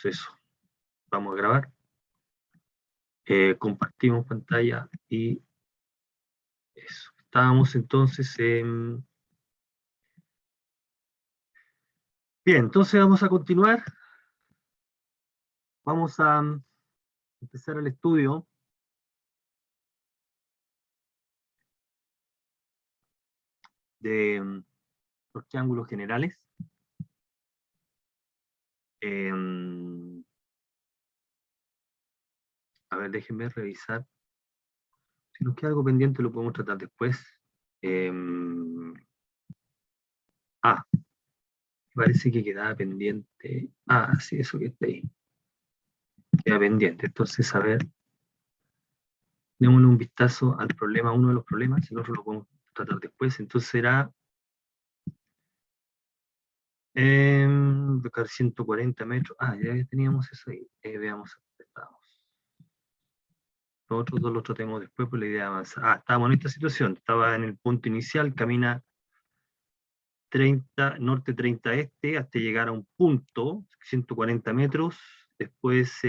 eso. Vamos a grabar. Compartimos pantalla y eso. Estábamos entonces en... Bien, entonces vamos a continuar. Vamos a empezar el estudio de los triángulos generales. A ver, déjenme revisar. Si nos queda algo pendiente lo podemos tratar después. Parece que quedaba pendiente. Sí, eso que está ahí. Queda pendiente. Entonces, a ver, démosle un vistazo al problema, uno de los problemas, el otro lo podemos tratar después. Entonces será buscar 140 metros. Ya teníamos eso ahí. Veamos dónde estábamos. Los otros dos los tratemos después por la idea de avanzar. Estábamos en esta situación. Estaba en el punto inicial, camina 30, norte 30 este, hasta llegar a un punto, 140 metros. Después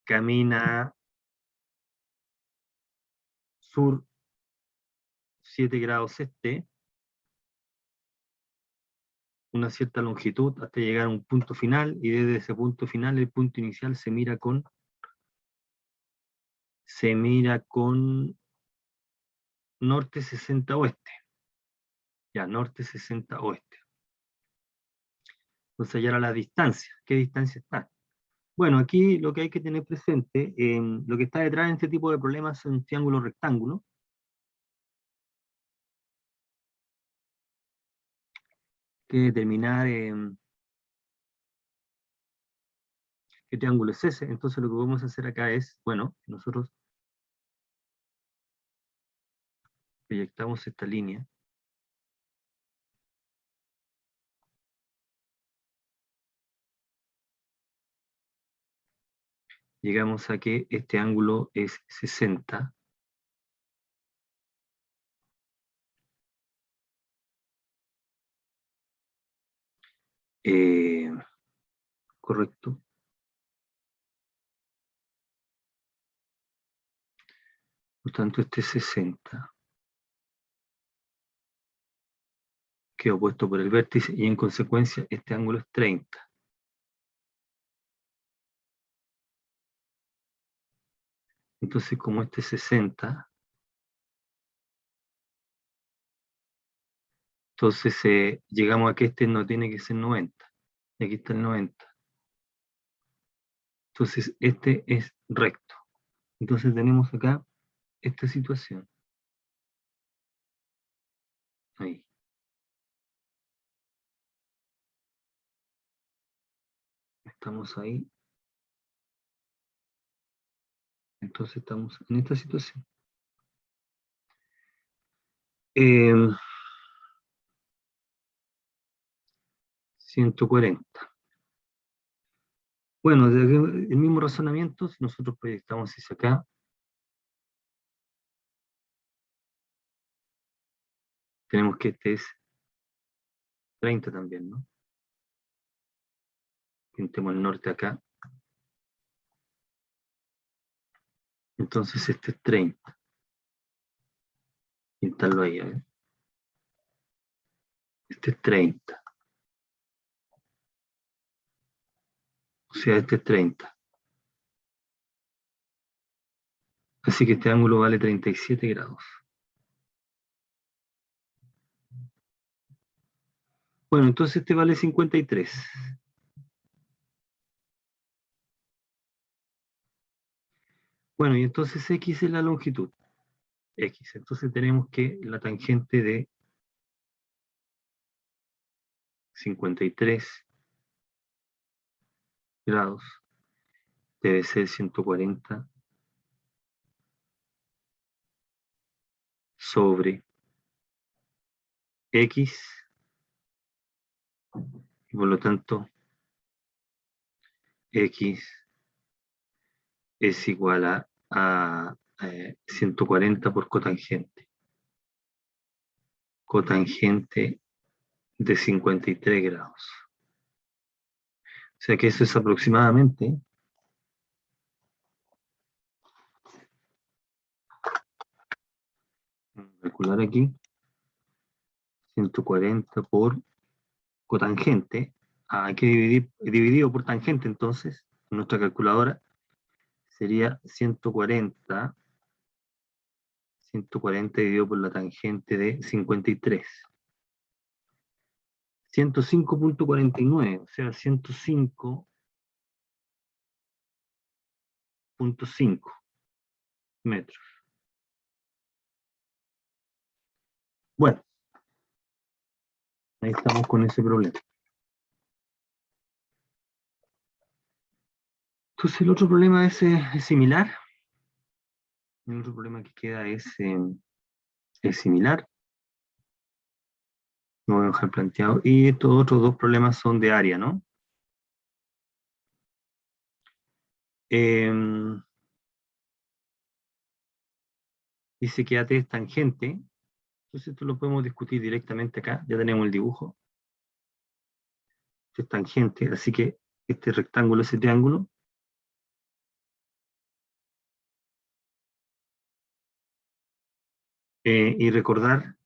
camina sur 7 grados este, una cierta longitud hasta llegar a un punto final, y desde ese punto final, el punto inicial se mira con norte 60 oeste. Ya, norte 60 oeste. Entonces ya era la distancia. ¿Qué distancia está? Bueno, aquí lo que hay que tener presente, lo que está detrás de este tipo de problemas es un triángulo rectángulo. Que determinar qué triángulo es ese. Entonces lo que podemos hacer acá es, bueno, nosotros proyectamos esta línea. Llegamos a que este ángulo es 60. Correcto. Por tanto, este es 60. Que opuesto por el vértice, y en consecuencia este ángulo es 30. Entonces, como este es 60, entonces llegamos a que este no tiene que ser 90. Y aquí está el 90. Entonces, este es recto. Entonces tenemos acá esta situación. Ahí. Estamos ahí. Entonces estamos en esta situación. 140. Bueno, desde el mismo razonamiento, si nosotros proyectamos hacia acá, tenemos que este es 30 también, ¿no? Pintemos el norte acá. Entonces este es 30. Pintarlo ahí, a ver. Este es 30. O sea, este es 30. Así que este ángulo vale 37 grados. Bueno, entonces este vale 53. Bueno, y entonces X es la longitud. X. Entonces tenemos que la tangente de 53 grados debe ser 140 sobre X, y por lo tanto X es igual a 140 por cotangente. Cotangente de 53 grados. O sea que eso es aproximadamente, vamos a calcular aquí, 140 por cotangente. Hay que dividir, dividido por tangente, entonces, en nuestra calculadora, sería 140 dividido por la tangente de 53. 105.49, o sea, 105.5 metros. Bueno, ahí estamos con ese problema. Entonces el otro problema es similar. El otro problema que queda es similar. Lo voy a dejar planteado. Y estos otros dos problemas son de área, ¿no? Dice que AT es tangente. Entonces esto lo podemos discutir directamente acá. Ya tenemos el dibujo. Este es tangente, así que este rectángulo, ese triángulo, y recordar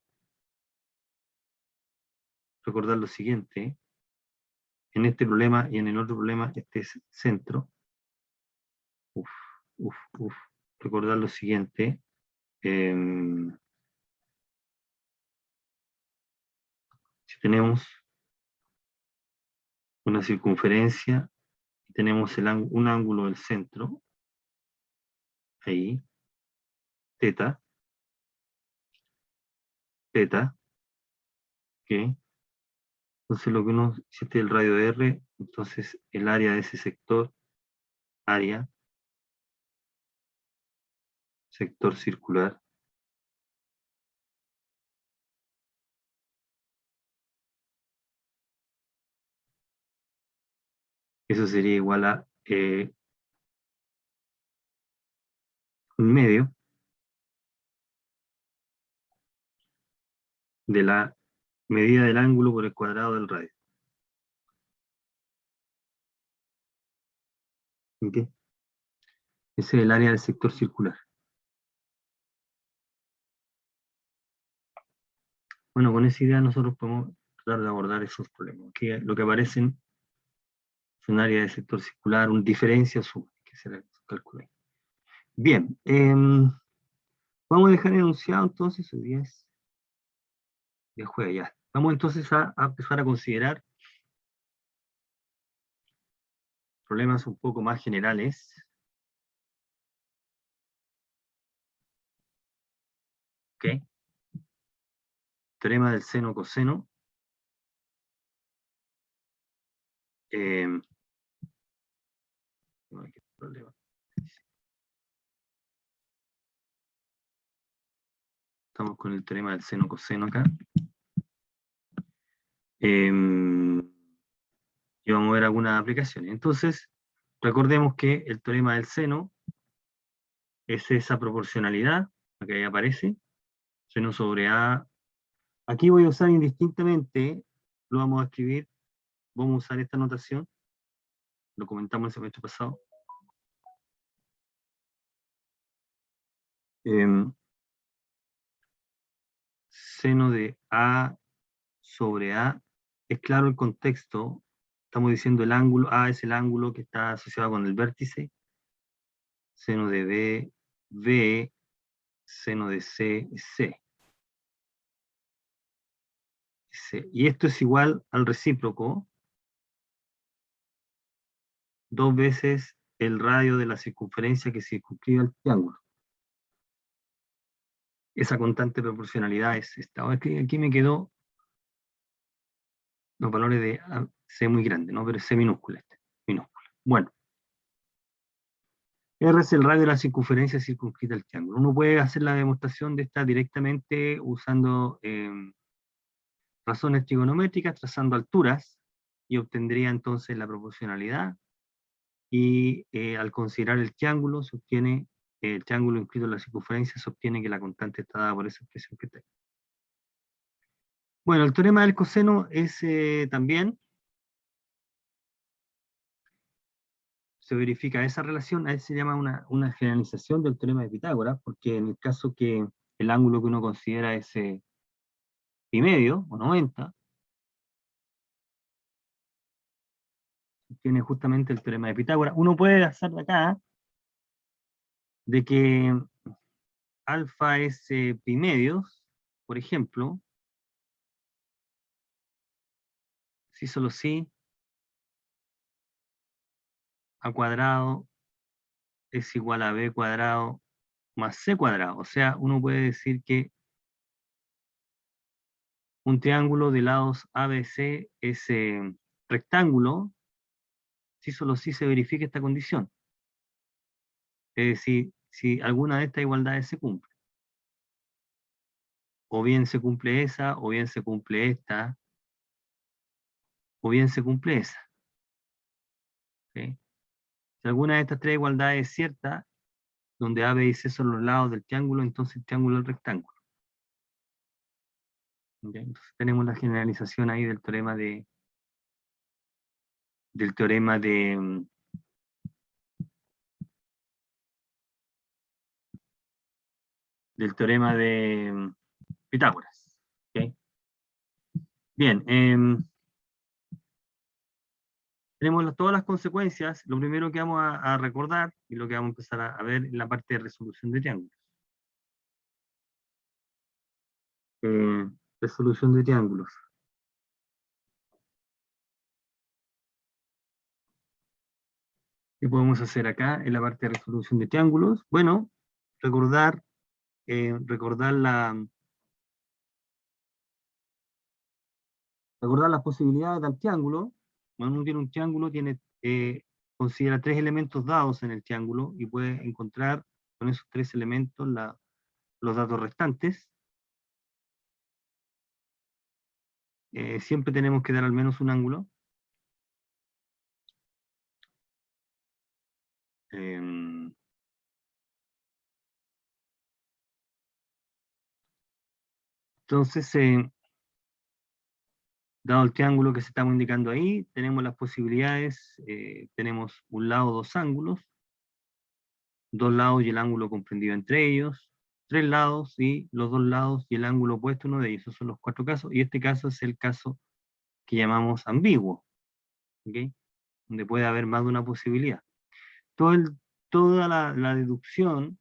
lo siguiente, en este problema y en el otro problema, este es centro. Uf, uf, uf. Recordar lo siguiente. Si tenemos una circunferencia y tenemos un ángulo del centro, ahí, teta, teta, ¿ok? Entonces lo que uno, si este es el radio de R, entonces el área de ese sector, área, sector circular, eso sería igual a un medio de la medida del ángulo por el cuadrado del radio. ¿Ok? Ese es el área del sector circular. Bueno, con esa idea nosotros podemos tratar de abordar esos problemas. Que lo que aparecen es un área del sector circular, una diferencia suma, que será el cálculo ahí. Bien, vamos a dejar enunciado entonces, hoy día es de jueves ya. Vamos entonces a empezar a considerar problemas un poco más generales. ¿Ok? Teorema del seno coseno. No hay problema. Estamos con el teorema del seno coseno acá. Y vamos a ver algunas aplicaciones. Entonces, recordemos que el teorema del seno es esa proporcionalidad, que ahí aparece, seno sobre A. Aquí voy a usar indistintamente, lo vamos a escribir, vamos a usar esta notación, lo comentamos el semestre pasado. Seno de A sobre A, es claro el contexto, estamos diciendo el ángulo, A es el ángulo que está asociado con el vértice, seno de B, B, seno de C, C. Y esto es igual al recíproco, dos veces el radio de la circunferencia que circunscribe al triángulo. Esa constante proporcionalidad es esta. Aquí me quedó los valores de C muy grande, ¿no? Pero es C minúscula este, minúscula. Bueno, R es el radio de la circunferencia circunscrita al triángulo. Uno puede hacer la demostración de esta directamente usando razones trigonométricas, trazando alturas, y obtendría entonces la proporcionalidad, y al considerar el triángulo, se obtiene, el triángulo inscrito en la circunferencia, se obtiene que la constante está dada por esa expresión que está ahí. Bueno, el teorema del coseno es también se verifica esa relación, a eso se llama una generalización del teorema de Pitágoras, porque en el caso que el ángulo que uno considera es pi medio, o 90, tiene justamente el teorema de Pitágoras. Uno puede hacer de acá de que alfa es pi medios, por ejemplo, si solo si a cuadrado es igual a b cuadrado más c cuadrado. O sea, uno puede decir que un triángulo de lados ABC es rectángulo si solo si se verifica esta condición. Es decir, si alguna de estas igualdades se cumple. O bien se cumple esa, o bien se cumple esta, o bien se cumple esa. ¿Ok? Si alguna de estas tres igualdades es cierta, donde A, B y C son los lados del triángulo, entonces el triángulo es el rectángulo. ¿Ok? Entonces tenemos la generalización ahí del teorema del teorema del teorema de Pitágoras. ¿Ok? Bien, tenemos todas las consecuencias. Lo primero que vamos a recordar y lo que vamos a empezar a ver en la parte de resolución de triángulos. Eh, Resolución de triángulos. ¿Qué podemos hacer acá en la parte de resolución de triángulos? Bueno, recordar, recordar las posibilidades del triángulo. Cuando uno tiene un triángulo, considera tres elementos dados en el triángulo y puede encontrar con esos tres elementos los datos restantes. Siempre tenemos que dar al menos un ángulo. Em, entonces, dado el triángulo que se estamos indicando ahí, tenemos las posibilidades, tenemos un lado, dos ángulos, dos lados y el ángulo comprendido entre ellos, tres lados y los dos lados y el ángulo opuesto a uno de ellos. Esos son los cuatro casos, y este caso es el caso que llamamos ambiguo, ¿ok? Donde puede haber más de una posibilidad. Toda la deducción,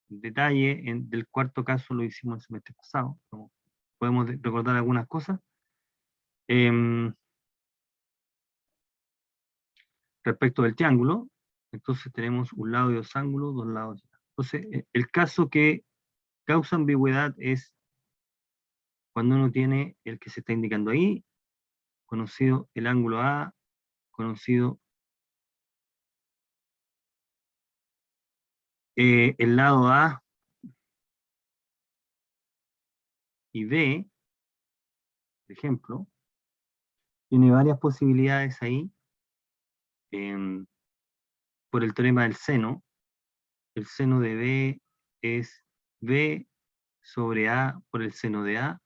detalle del cuarto caso lo hicimos el semestre pasado, como podemos recordar algunas cosas. Em, Respecto del triángulo, entonces tenemos un lado y dos ángulos, dos lados. Entonces, el caso que causa ambigüedad es cuando uno tiene el que se está indicando ahí, conocido el ángulo A, conocido el lado A y B, por ejemplo, tiene varias posibilidades ahí em, por el teorema del seno. El seno de B es B sobre A por el seno de A,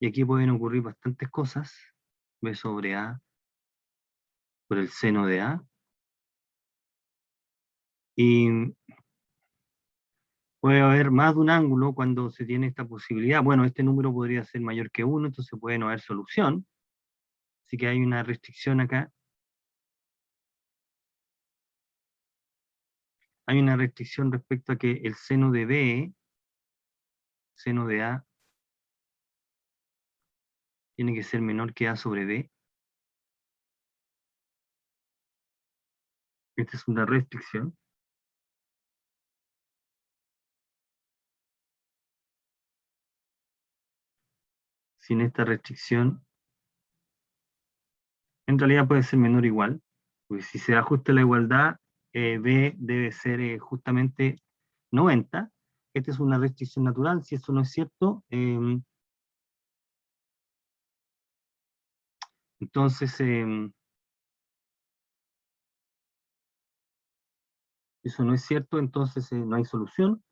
y aquí pueden ocurrir bastantes cosas. B sobre A por el seno de A, y puede haber más de un ángulo cuando se tiene esta posibilidad. Bueno, este número podría ser mayor que 1, entonces puede no haber solución. Así que hay una restricción acá. Hay una restricción respecto a que el seno de B, seno de A, tiene que ser menor que A sobre B. Esta es una restricción. Sin esta restricción, en realidad puede ser menor o igual. Porque si se ajusta la igualdad, B debe ser justamente 90. Esta es una restricción natural. Si eso no es cierto, entonces eso no es cierto, entonces no hay solución.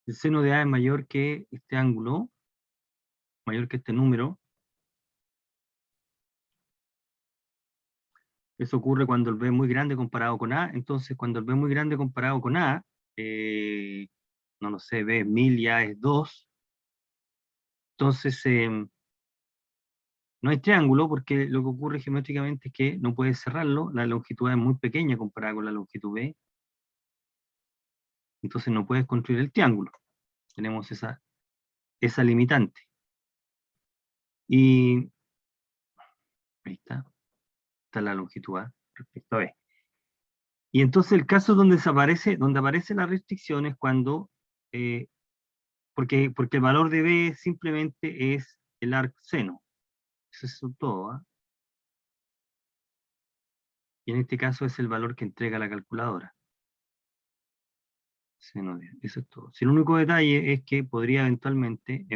El seno de A es mayor que este ángulo, mayor que este número, Eso ocurre cuando el B es muy grande comparado con A. Entonces, cuando el B es muy grande comparado con A, no lo sé, B es 1000 y A es 2. Entonces, no hay triángulo porque lo que ocurre geométricamente es que no puedes cerrarlo. La longitud A es muy pequeña comparada con la longitud B. Entonces, no puedes construir el triángulo. Tenemos esa limitante. Y ahí está la longitud A respecto a B. Y entonces el caso donde aparece la restricción es cuando, porque el valor de B simplemente es el arcseno. Eso es todo, ¿ah? Y en este caso es el valor que entrega la calculadora. Seno de, eso es todo. Si el único detalle es que podría eventualmente,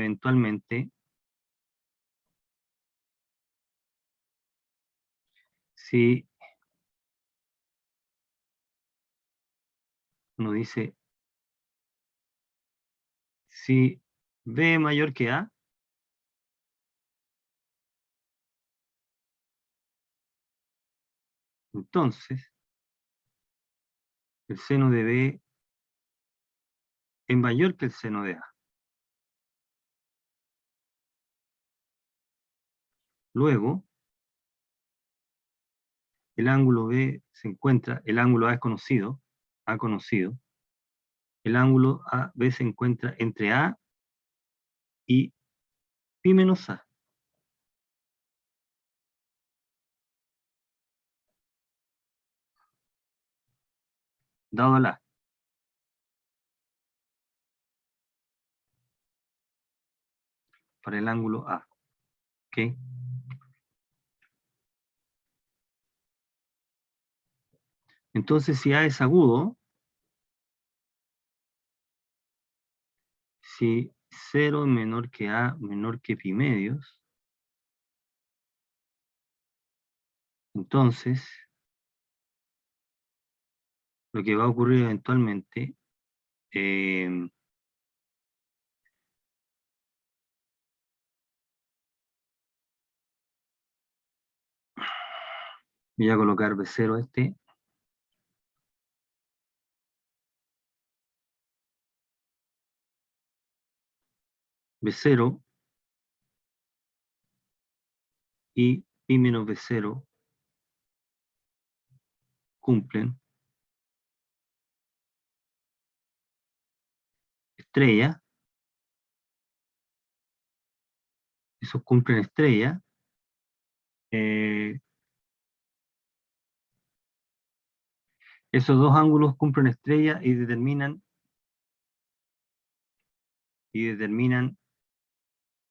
si uno dice, si B es mayor que A, entonces el seno de B es mayor que el seno de A. Luego, el ángulo B se encuentra, el ángulo A es conocido, A conocido, el ángulo B se encuentra entre A y pi menos A. Dado al A, para el ángulo A. ¿Ok? Entonces, si A es agudo, si 0 es menor que A, menor que pi medios, entonces, lo que va a ocurrir eventualmente, voy a colocar B0 B0 y pi menos B0 cumplen estrella, esos cumplen estrella, eh, esos dos ángulos cumplen estrella y determinan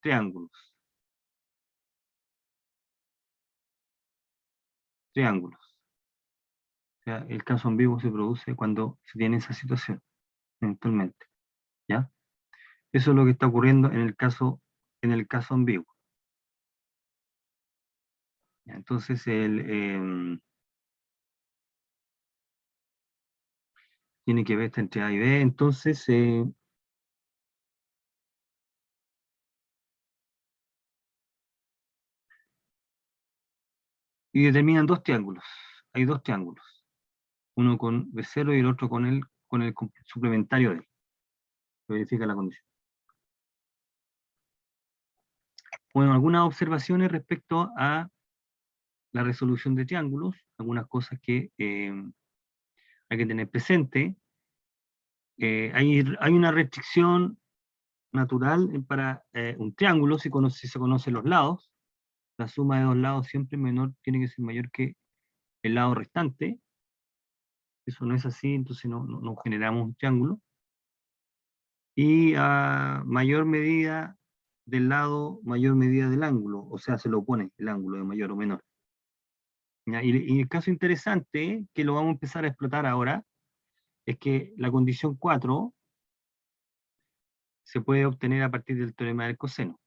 triángulos. Triángulos. O sea, el caso ambiguo se produce cuando se tiene esa situación, eventualmente. ¿Ya? Eso es lo que está ocurriendo en el caso ambiguo. ¿Ya? Entonces, tiene que ver esta entre A y B. Entonces, y determinan dos triángulos. Hay dos triángulos. Uno con B0 y el otro con el suplementario de él. Verifica la condición. Bueno, algunas observaciones respecto a la resolución de triángulos, algunas cosas que hay que tener presente. Hay una restricción natural para un triángulo, si se conocen los lados. La suma de dos lados siempre tiene que ser mayor que el lado restante. Eso no es así, entonces no generamos un triángulo. Y a mayor medida del lado, mayor medida del ángulo, o sea, se lo opone el ángulo de mayor o menor. ¿Ya? Y el caso interesante, que lo vamos a empezar a explotar ahora, es que la condición 4 se puede obtener a partir del teorema del coseno.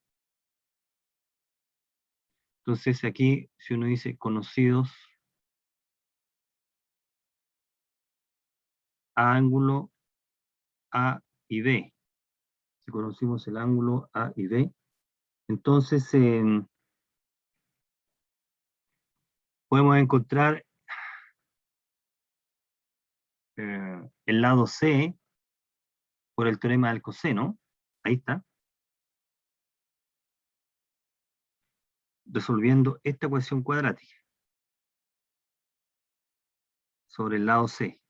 Entonces aquí, si uno dice conocidos a ángulo A y B, si conocimos el ángulo A y B, entonces podemos encontrar el lado C por el teorema del coseno. Ahí está. Resolviendo esta ecuación cuadrática sobre el lado C.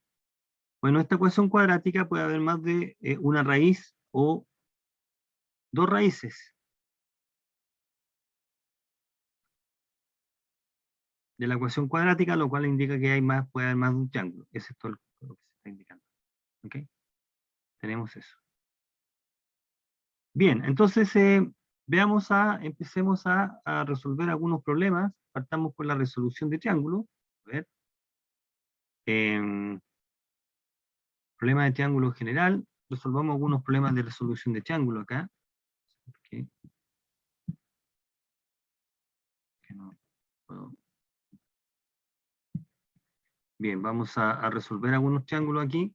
Bueno, esta ecuación cuadrática puede haber más de una raíz o dos raíces de la ecuación cuadrática, lo cual indica que puede haber más de un triángulo. Eso es todo lo que se está indicando. ¿Ok? Tenemos eso. Bien, entonces empecemos a resolver algunos problemas. Partamos por la resolución de triángulo. A ver. Problema de triángulo general. Resolvamos algunos problemas de resolución de triángulo acá. Okay. Que no puedo. Bien, vamos a resolver algunos triángulos aquí,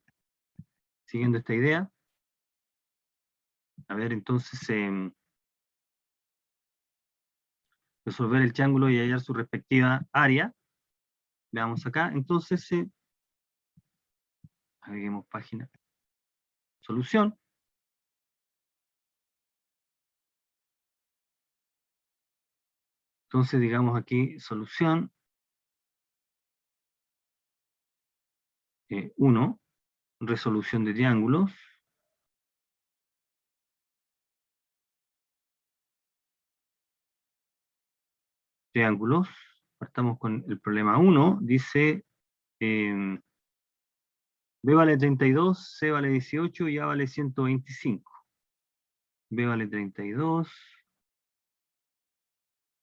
siguiendo esta idea. A ver, entonces, resolver el triángulo y hallar su respectiva área. Veamos acá, entonces, agreguemos página. Solución. Entonces, digamos aquí, solución. 1, resolución de triángulos. Triángulos. Partamos con el problema 1. Dice, B vale 32, C vale 18 y A vale 125. B vale 32,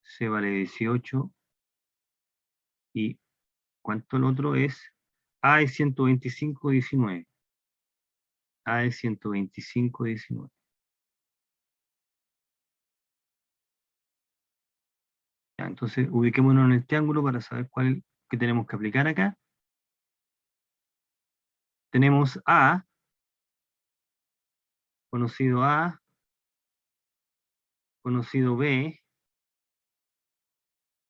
C vale 18 y ¿cuánto el otro es? A es 125, 19. A es 125, 19. Ya, entonces ubiquémonos en el triángulo para saber cuál que tenemos que aplicar acá. Tenemos A, conocido B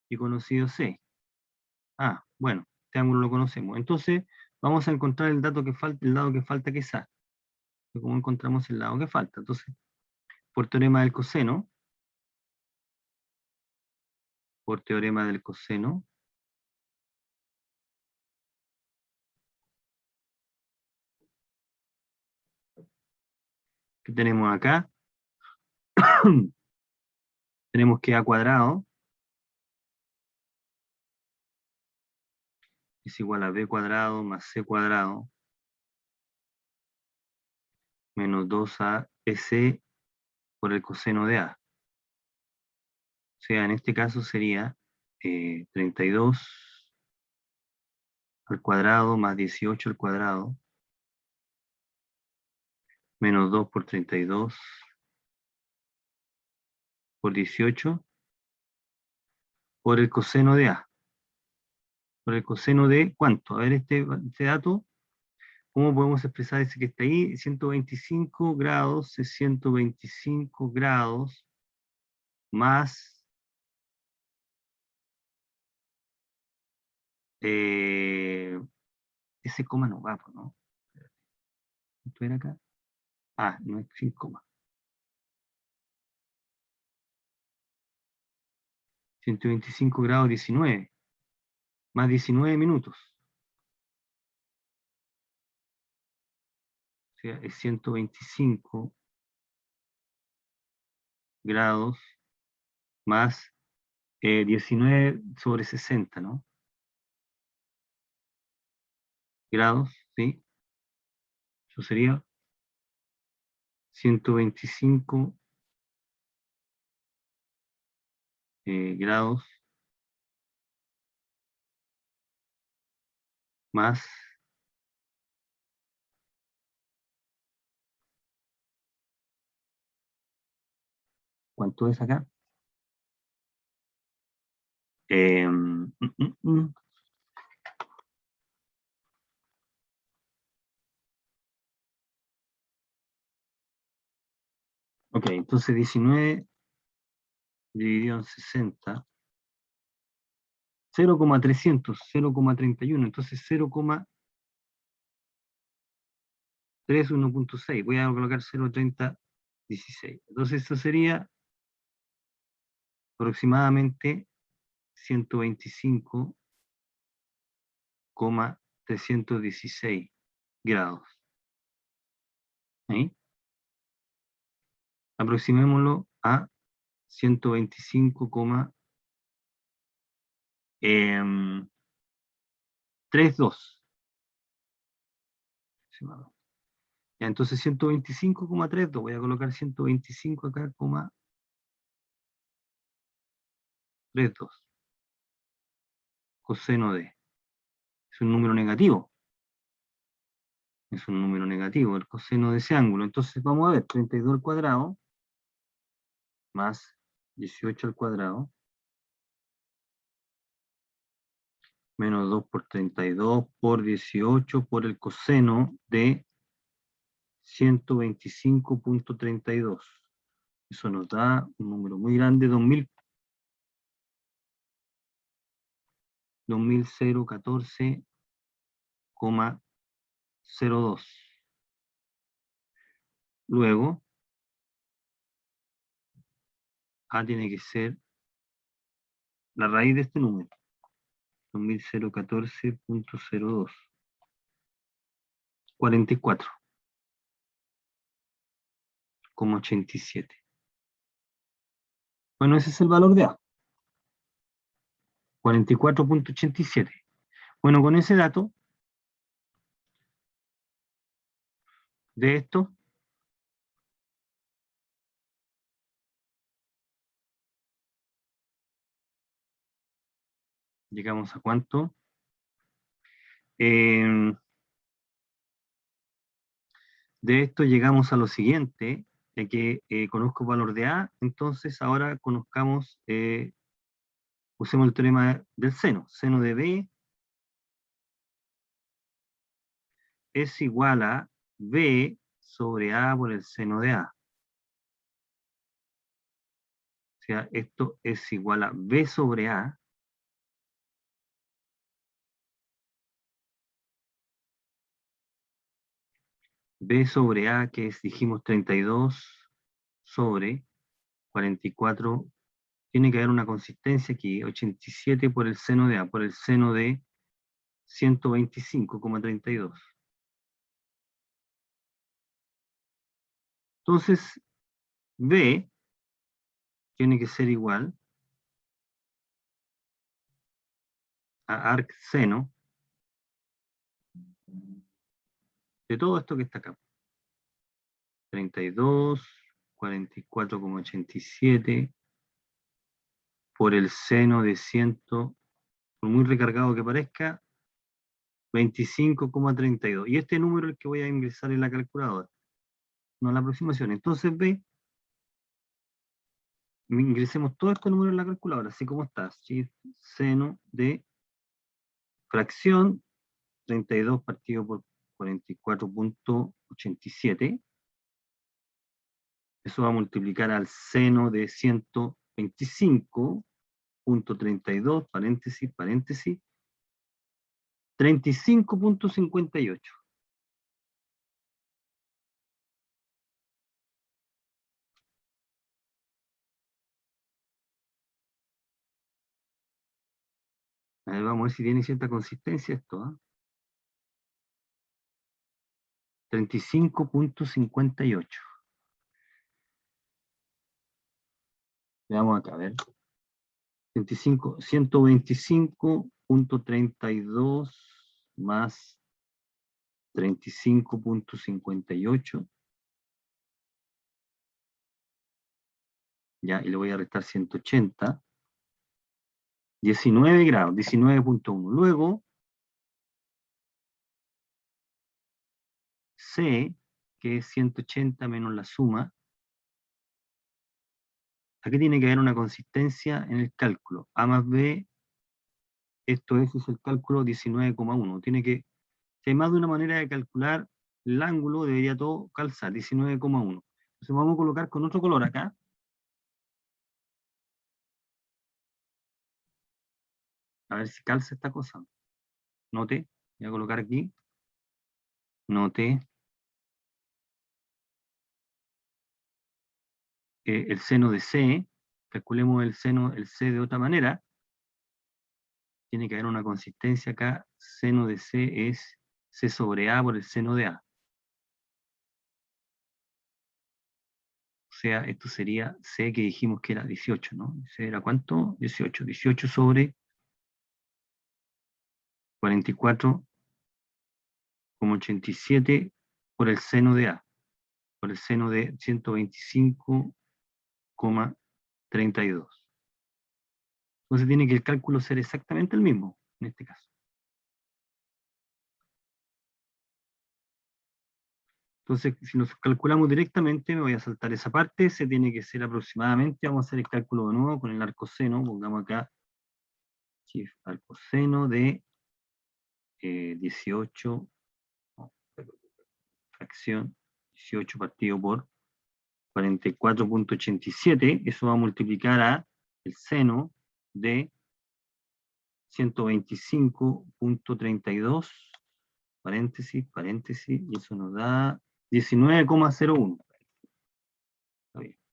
y conocido C. Ah, bueno, triángulo lo conocemos. Entonces vamos a encontrar el lado que falta que es A. ¿Cómo encontramos el lado que falta? Entonces, por teorema del coseno, ¿qué tenemos acá? Tenemos que A cuadrado es igual a B cuadrado más C cuadrado menos 2AC por el coseno de A. O sea, en este caso sería 32 al cuadrado más 18 al cuadrado menos 2 por 32 por 18 por el coseno de A. Por el coseno de ¿cuánto? A ver este dato. ¿Cómo podemos expresar ese que está ahí? 125 grados es 125 grados más ese coma no va, ¿no? ¿Esto era acá? Ah, no es sin coma. 125 grados 19. Más 19 minutos. O sea, es 125 grados más 19 sobre 60, ¿no? Grados, ¿sí? Eso sería 125 grados más ¿cuánto es acá? Ok, entonces 19 dividido en 60, 0,300, 0,31, entonces 3, 1.6. Voy a colocar 0.3016. Entonces esto sería aproximadamente 125,316 grados. ¿Ahí? Aproximémoslo a 125,32. Ya, entonces 125,32. Voy a colocar 125 acá, 32. Coseno de. Es un número negativo. Es un número negativo, el coseno de ese ángulo. Entonces vamos a ver, 32 al cuadrado más 18 al cuadrado menos 2 por 32 por 18 por el coseno de 125,32. Eso nos da un número muy grande, 2014,02. Luego, A tiene que ser la raíz de este número, 2014,02. 44,87. Bueno, ese es el valor de A, 44,87. Bueno, con ese dato de esto, llegamos a cuánto. De esto llegamos a lo siguiente, ya que conozco el valor de A, entonces ahora conozcamos, usemos el teorema del seno. Seno de B es igual a B sobre A por el seno de A. O sea, esto es igual a B sobre A B sobre A, que es, dijimos, 32 sobre 44. Tiene que haber una consistencia aquí, 87 por el seno de A, por el seno de 125,32. Entonces, B tiene que ser igual a arc seno de todo esto que está acá. 32, 44,87 por el seno de 100, por muy recargado que parezca, 25,32. Y este número es el que voy a ingresar en la calculadora, no en la aproximación. Entonces B, ingresemos todo este número en la calculadora, así como está. ¿Sí? Seno de fracción 32 partido por 44,87. Eso va a multiplicar al seno de 125,32, paréntesis, paréntesis, 35,58. A ver, vamos a ver si tiene cierta consistencia esto. ¿Eh? 35,58. Veamos acá, a ver. 125,32 más 35,58. Ya, y le voy a restar 180. 19 grados, 19,1. Luego, C, que es 180 menos la suma. Aquí tiene que haber una consistencia en el cálculo. A más B, esto es el cálculo 19,1. Tiene que, si hay más de una manera de calcular el ángulo, debería todo calzar, 19,1. Entonces vamos a colocar con otro color acá. A ver si calza esta cosa. Note, voy a colocar aquí. Note. el seno de C, calculemos el seno, el C de otra manera, tiene que haber una consistencia acá, seno de C es C sobre A por el seno de A. O sea, esto sería C que dijimos que era 18, ¿no? ¿C era cuánto? 18. 18 sobre 44,87 por el seno de A, por el seno de 125,32. Entonces tiene que el cálculo ser exactamente el mismo, en este caso. Entonces, si nos calculamos directamente, me voy a saltar esa parte, se tiene que ser aproximadamente, vamos a hacer el cálculo de nuevo con el arcoseno, pongamos acá, arcoseno de 18, no, fracción, 18 partido por 44,87, eso va a multiplicar a el seno de 125,32, paréntesis, paréntesis, y eso nos da 19,01.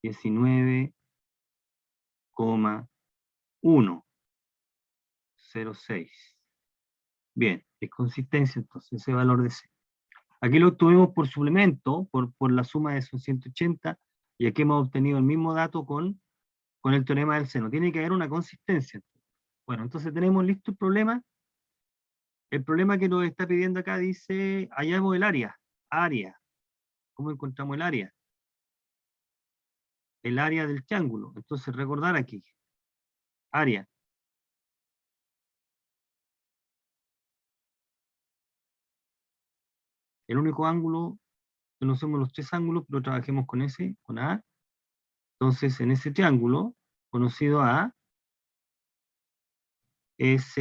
19,106. Bien, es consistencia entonces ese valor de C. Aquí lo obtuvimos por suplemento, por la suma de esos 180, y aquí hemos obtenido el mismo dato con el teorema del seno. Tiene que haber una consistencia. Bueno, entonces tenemos listo el problema. El problema que nos está pidiendo acá dice, hallamos el área. Área. ¿Cómo encontramos el área? El área del triángulo. Entonces recordar aquí. Área. El único ángulo, conocemos los tres ángulos, pero trabajemos con ese, con A. Entonces, en ese triángulo, conocido A, es,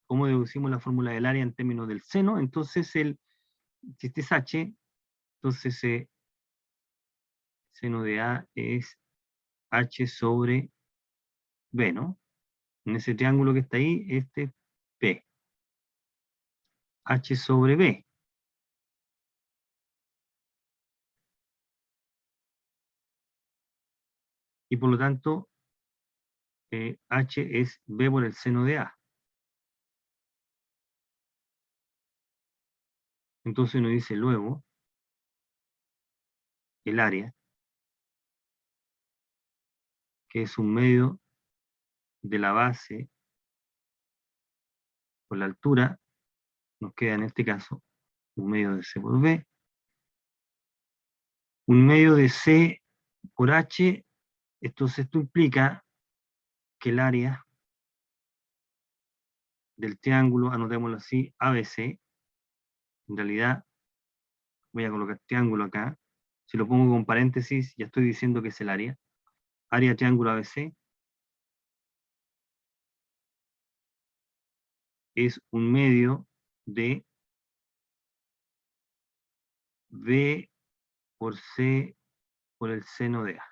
¿cómo deducimos la fórmula del área en términos del seno? Entonces, si este es H, entonces seno de A es H sobre B, ¿no? En ese triángulo que está ahí, este es P. H sobre B. Y por lo tanto, H es B por el seno de A. Entonces nos dice luego el área, que es un medio de la base por la altura, nos queda en este caso un medio de C por B, un medio de C por H, entonces esto implica que el área del triángulo, anotémoslo así, ABC, en realidad voy a colocar triángulo acá, si lo pongo con paréntesis, ya estoy diciendo que es el área triángulo ABC, es un medio de B por C por el seno de A.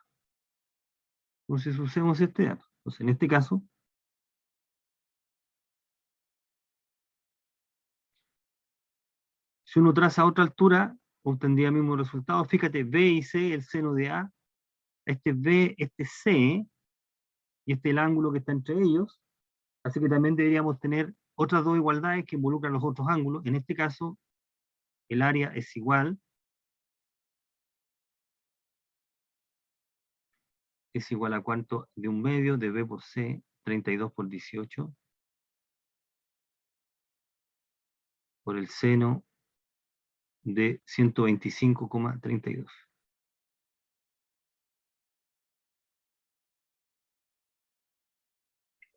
Entonces usemos este dato. Entonces en este caso, si uno traza a otra altura, obtendría el mismo resultado. Fíjate, B y C, el seno de A, este B, este C, y este es el ángulo que está entre ellos, así que también deberíamos tener otras dos igualdades que involucran los otros ángulos. En este caso, el área es igual a cuánto de un medio de B por C, 32 por 18, por el seno de 125,32.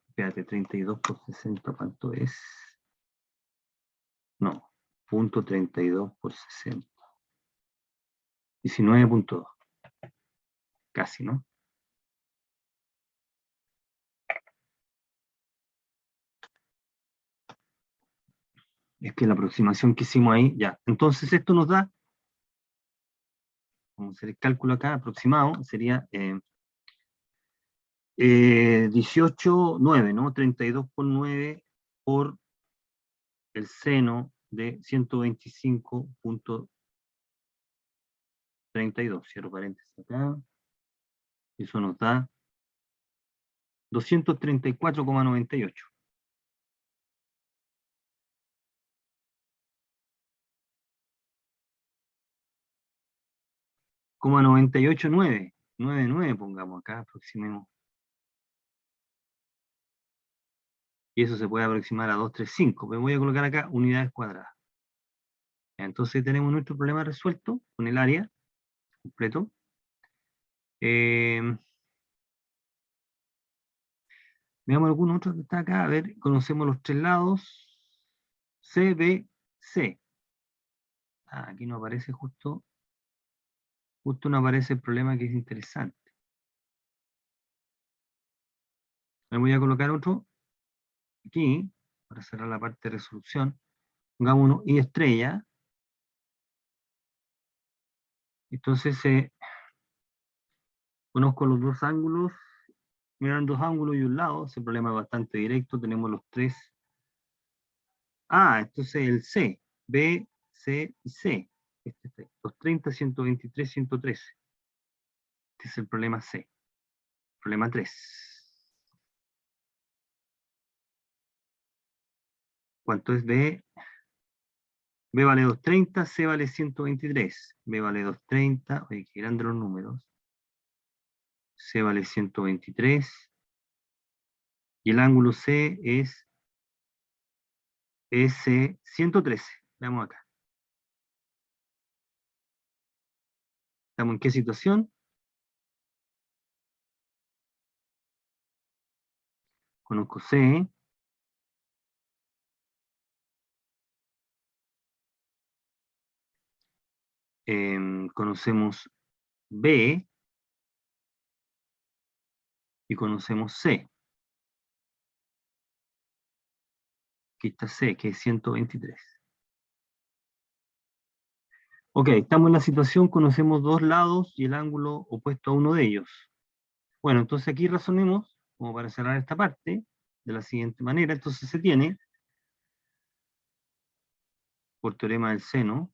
Espérate, 32 por 60, ¿cuánto es? No, punto 32 por 60. 19,2. Casi, ¿no? Es que la aproximación que hicimos ahí, ya. Entonces esto nos da, vamos a hacer el cálculo acá, aproximado, sería 18,9, ¿no? 32 por 9 por el seno de 125,32. Cierro paréntesis acá. Eso nos da 234,98. Coma 98,9. 99 pongamos acá, aproximemos. Y eso se puede aproximar a 235. Pero voy a colocar acá unidades cuadradas. Entonces tenemos nuestro problema resuelto con el área completo. Veamos algunos otros que está acá. A ver, conocemos los tres lados. C, B, C. Aquí no aparece justo no aparece el problema que es interesante. Me voy a colocar otro aquí, para cerrar la parte de resolución. Pongamos uno I estrella. Entonces, conozco los dos ángulos. Miran dos ángulos y un lado. Ese problema es bastante directo. Tenemos los tres. Entonces el C. B, C y C. Este está ahí. 230, 123, 113. Este es el problema C. Problema 3. ¿Cuánto es B? B vale 230, C vale 123. B vale 230, oye, qué grandes los números. C vale 123. Y el ángulo C es S 113. Veamos acá. ¿Estamos en qué situación? Conozco C. Conocemos B. Y conocemos C. Aquí está C, que es 123. Ok, estamos en la situación, conocemos dos lados y el ángulo opuesto a uno de ellos. Bueno, entonces aquí razonemos, como para cerrar esta parte, de la siguiente manera. Entonces se tiene, por teorema del seno,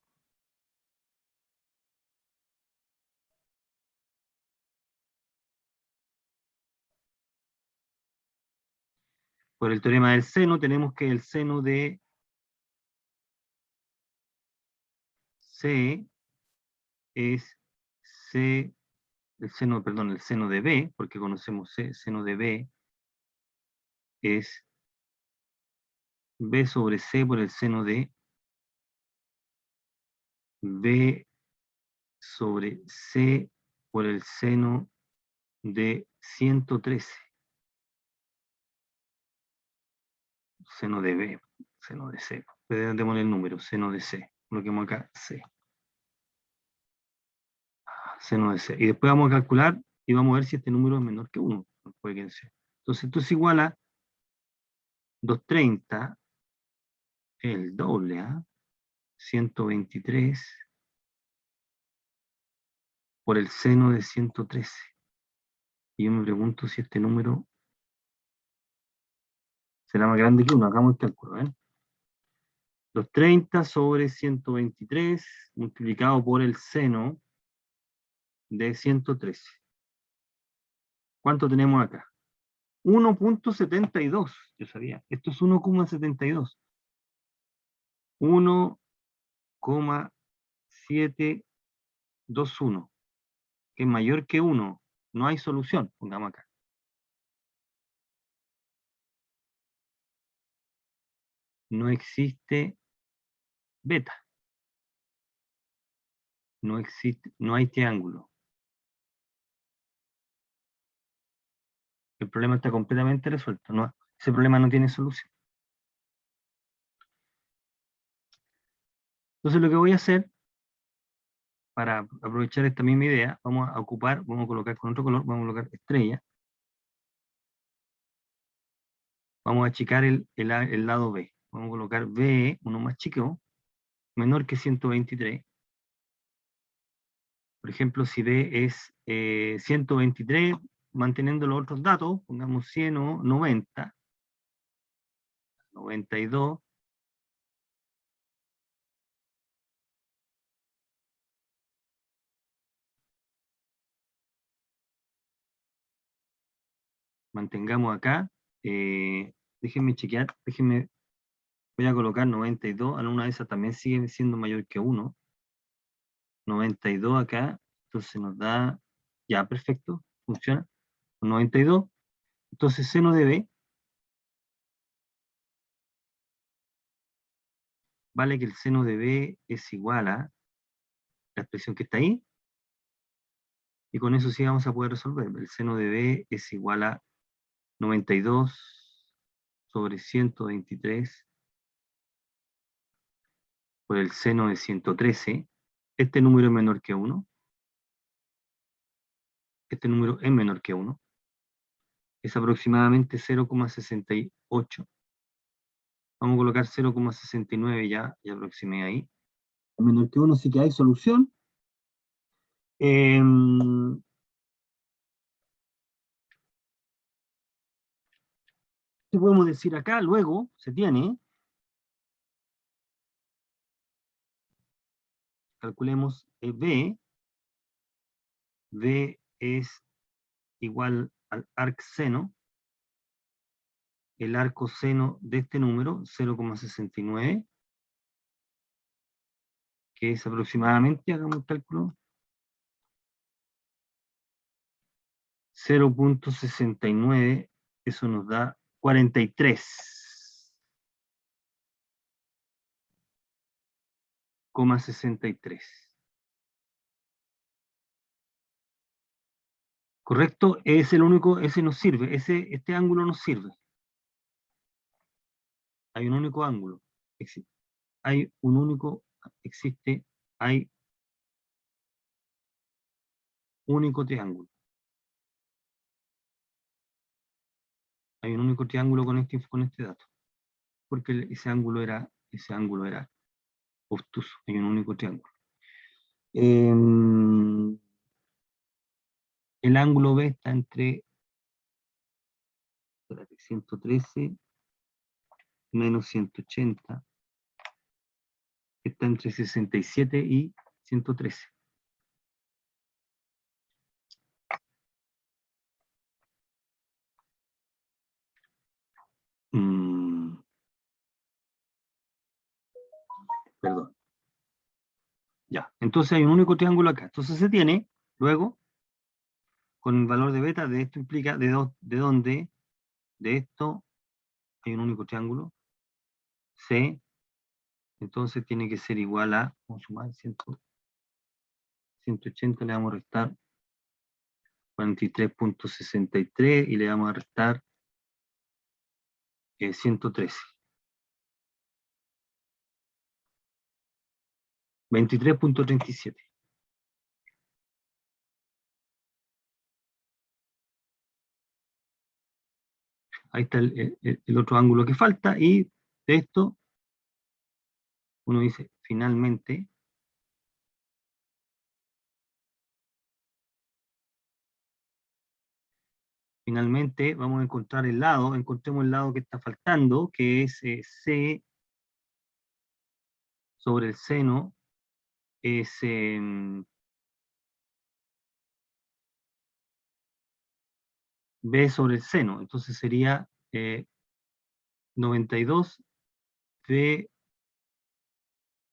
por el teorema del seno tenemos que el seno de C es C, el seno de B, porque conocemos C, seno de B es B sobre C por el seno de B sobre C por el seno de 113. Seno de B, seno de C. Démosle el número, seno de C. Coloquemos acá C. Seno de C. Y después vamos a calcular y vamos a ver si este número es menor que 1. Puede que sea. Entonces esto es igual a 230, el doble, 123 por el seno de 113. Y yo me pregunto si este número será más grande que 1. Hagamos el cálculo. 230 sobre 123 multiplicado por el seno de 113. ¿Cuánto tenemos acá? 1,72. Yo sabía. Esto es 1,72. 1,721. Que es mayor que 1. No hay solución. Pongamos acá. No existe beta. No existe, no hay triángulo. El problema está completamente resuelto. No, ese problema no tiene solución. Entonces lo que voy a hacer, para aprovechar esta misma idea, vamos a ocupar, vamos a colocar con otro color, vamos a colocar estrella. Vamos a achicar el lado B. Vamos a colocar B, uno más chico, menor que 123. Por ejemplo, si B es 123, manteniendo los otros datos, pongamos 100 o 90, 92, Mantengamos acá. Déjenme chequear, voy a colocar 92, en una de esas también sigue siendo mayor que 1. 92 acá, entonces nos da, ya, perfecto, funciona. 92, entonces seno de B, vale que el seno de B es igual a la expresión que está ahí, y con eso sí vamos a poder resolver. El seno de B es igual a 92 sobre 123 por el seno de 113. Este número es menor que 1. Este número es menor que 1. Es aproximadamente 0,68. Vamos a colocar 0,69 ya, y aproximé ahí. Menor que 1, sí que hay solución. ¿Qué podemos decir acá? Luego se tiene, calculemos B. B es igual al arcseno. El arco seno de este número, 0,69, que es aproximadamente, hagamos el cálculo, 0,69, eso nos da 43,63. ¿Correcto? Es el único, ese nos sirve, este ángulo nos sirve. Hay un único ángulo. Hay un único, existe, hay único triángulo. Hay un único triángulo con este dato. Porque ese ángulo era obtuso. Hay un único triángulo. El ángulo B está entre 113 menos 180. Está entre 67 y 113. Perdón. Ya, entonces hay un único triángulo acá. Entonces se tiene, luego, con el valor de beta, de esto implica, de dónde, de esto, hay un único triángulo, C, entonces tiene que ser igual a, vamos a sumar 180, le vamos a restar 43,63 y le vamos a restar 113. 23,37. Ahí está el otro ángulo que falta, y de esto uno dice, finalmente, vamos a encontrar el lado, encontremos el lado que está faltando, que es C sobre el seno, es B sobre el seno, entonces sería 92 B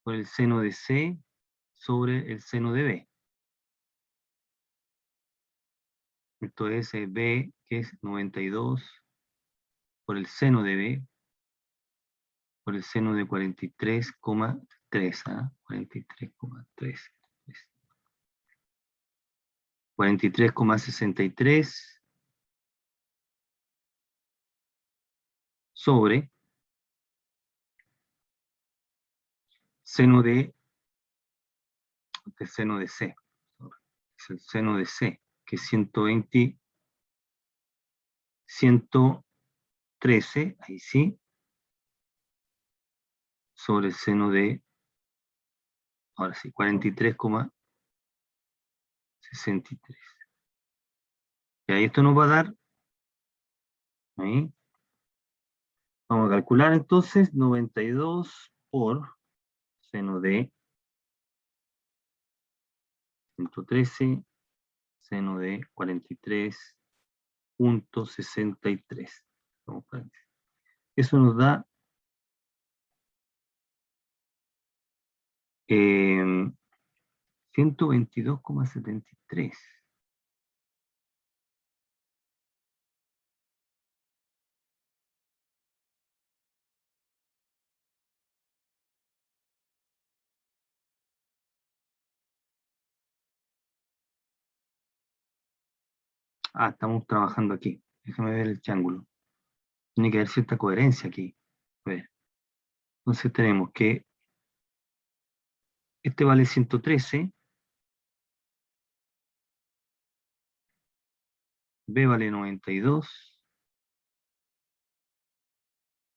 por el seno de C sobre el seno de B. Esto es B, que es 92 por el seno de B, por el seno de 43,3, ¿ah? 43,3. 43,63 sobre seno de, el seno de C. Es el seno de C, que es 120, 113, ahí sí, sobre el seno de, ahora sí, 43,63. Y ahí esto nos va a dar, ahí, vamos a calcular entonces, 92 por seno de 113, seno de 43, 23.63. Eso nos da 122,73. Ah, estamos trabajando aquí. Déjame ver el triángulo. Tiene que haber cierta coherencia aquí. A ver. Entonces tenemos que este vale 113, B vale 92,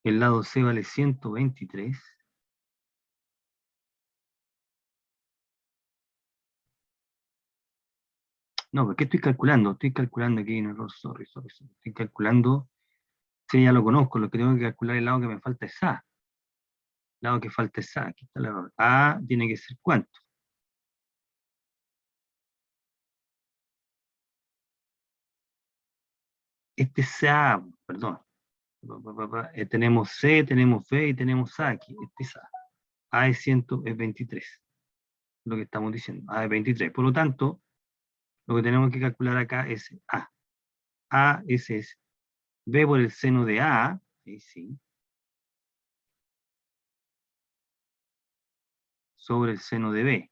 el lado C vale 123, no, ¿por qué estoy calculando? Estoy calculando aquí en error, sorry. Estoy calculando, sí, ya lo conozco, lo que tengo que calcular el lado que me falta es A. El lado que falta es A, aquí está el error. A tiene que ser ¿cuánto? Este es A, perdón. Tenemos C, tenemos B y tenemos A aquí. Este es A. A es 23. Lo que estamos diciendo. A es 23. Por lo tanto, lo que tenemos que calcular acá es A. A es B por el seno de A. Sí, sobre el seno de B.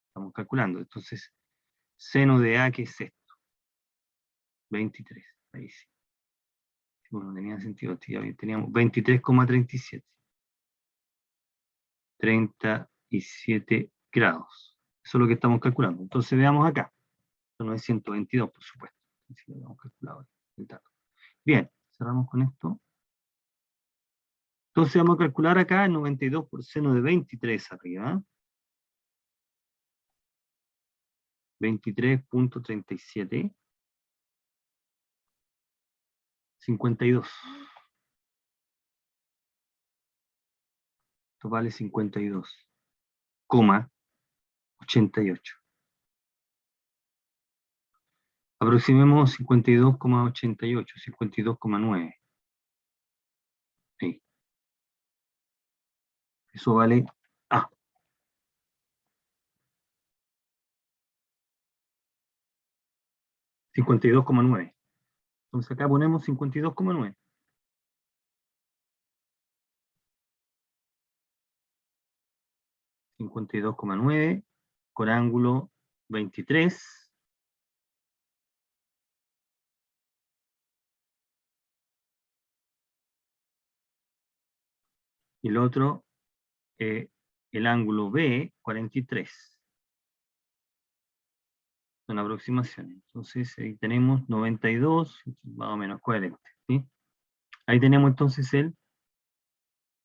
Estamos calculando. Entonces, seno de A, ¿qué es esto? 23. Ahí sí. Bueno, tenía sentido. Teníamos 23,37. 37 grados. Eso es lo que estamos calculando. Entonces veamos acá. Esto no es 122, por supuesto. Si lo habíamos calculado el dato. Bien, cerramos con esto. Entonces vamos a calcular acá el 92 por seno de 23 arriba. 23.37. 52. Esto vale 52,88. Aproximemos 52,88, 52,9. Sí. Eso vale A. 52,9. Entonces acá ponemos 52,9. 52,9 con ángulo 23. Y el otro, el ángulo B, 43. Son aproximaciones. Entonces ahí tenemos 92, más o menos coherente. ¿Sí? Ahí tenemos entonces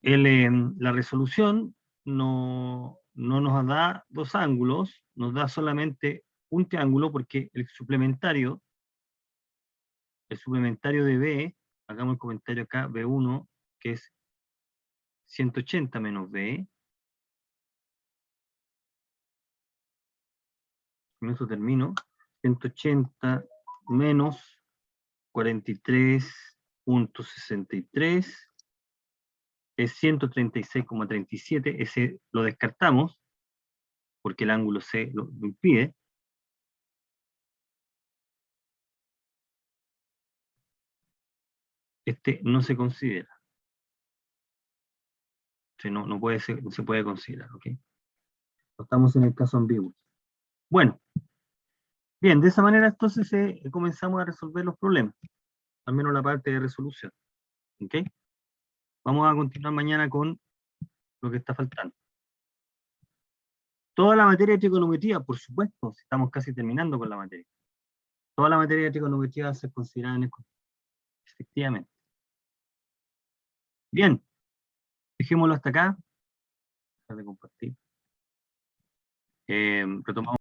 la resolución no nos da dos ángulos, nos da solamente un triángulo porque el suplementario de B, hagamos el comentario acá, B1, que es 180 menos B, con eso termino, 180 menos 43.63 es 136,37, ese lo descartamos, porque el ángulo C lo impide. Este no se considera. No puede ser, no se puede considerar, ¿ok? Estamos en el caso ambiguo. Bueno, bien, de esa manera entonces comenzamos a resolver los problemas, al menos la parte de resolución, ¿ok? Vamos a continuar mañana con lo que está faltando. Toda la materia de trigonometría, por supuesto, estamos casi terminando con la materia. Toda la materia de trigonometría va a ser considerada en el curso, efectivamente. Bien, dejémoslo hasta acá. Dejar de compartir. Retomamos.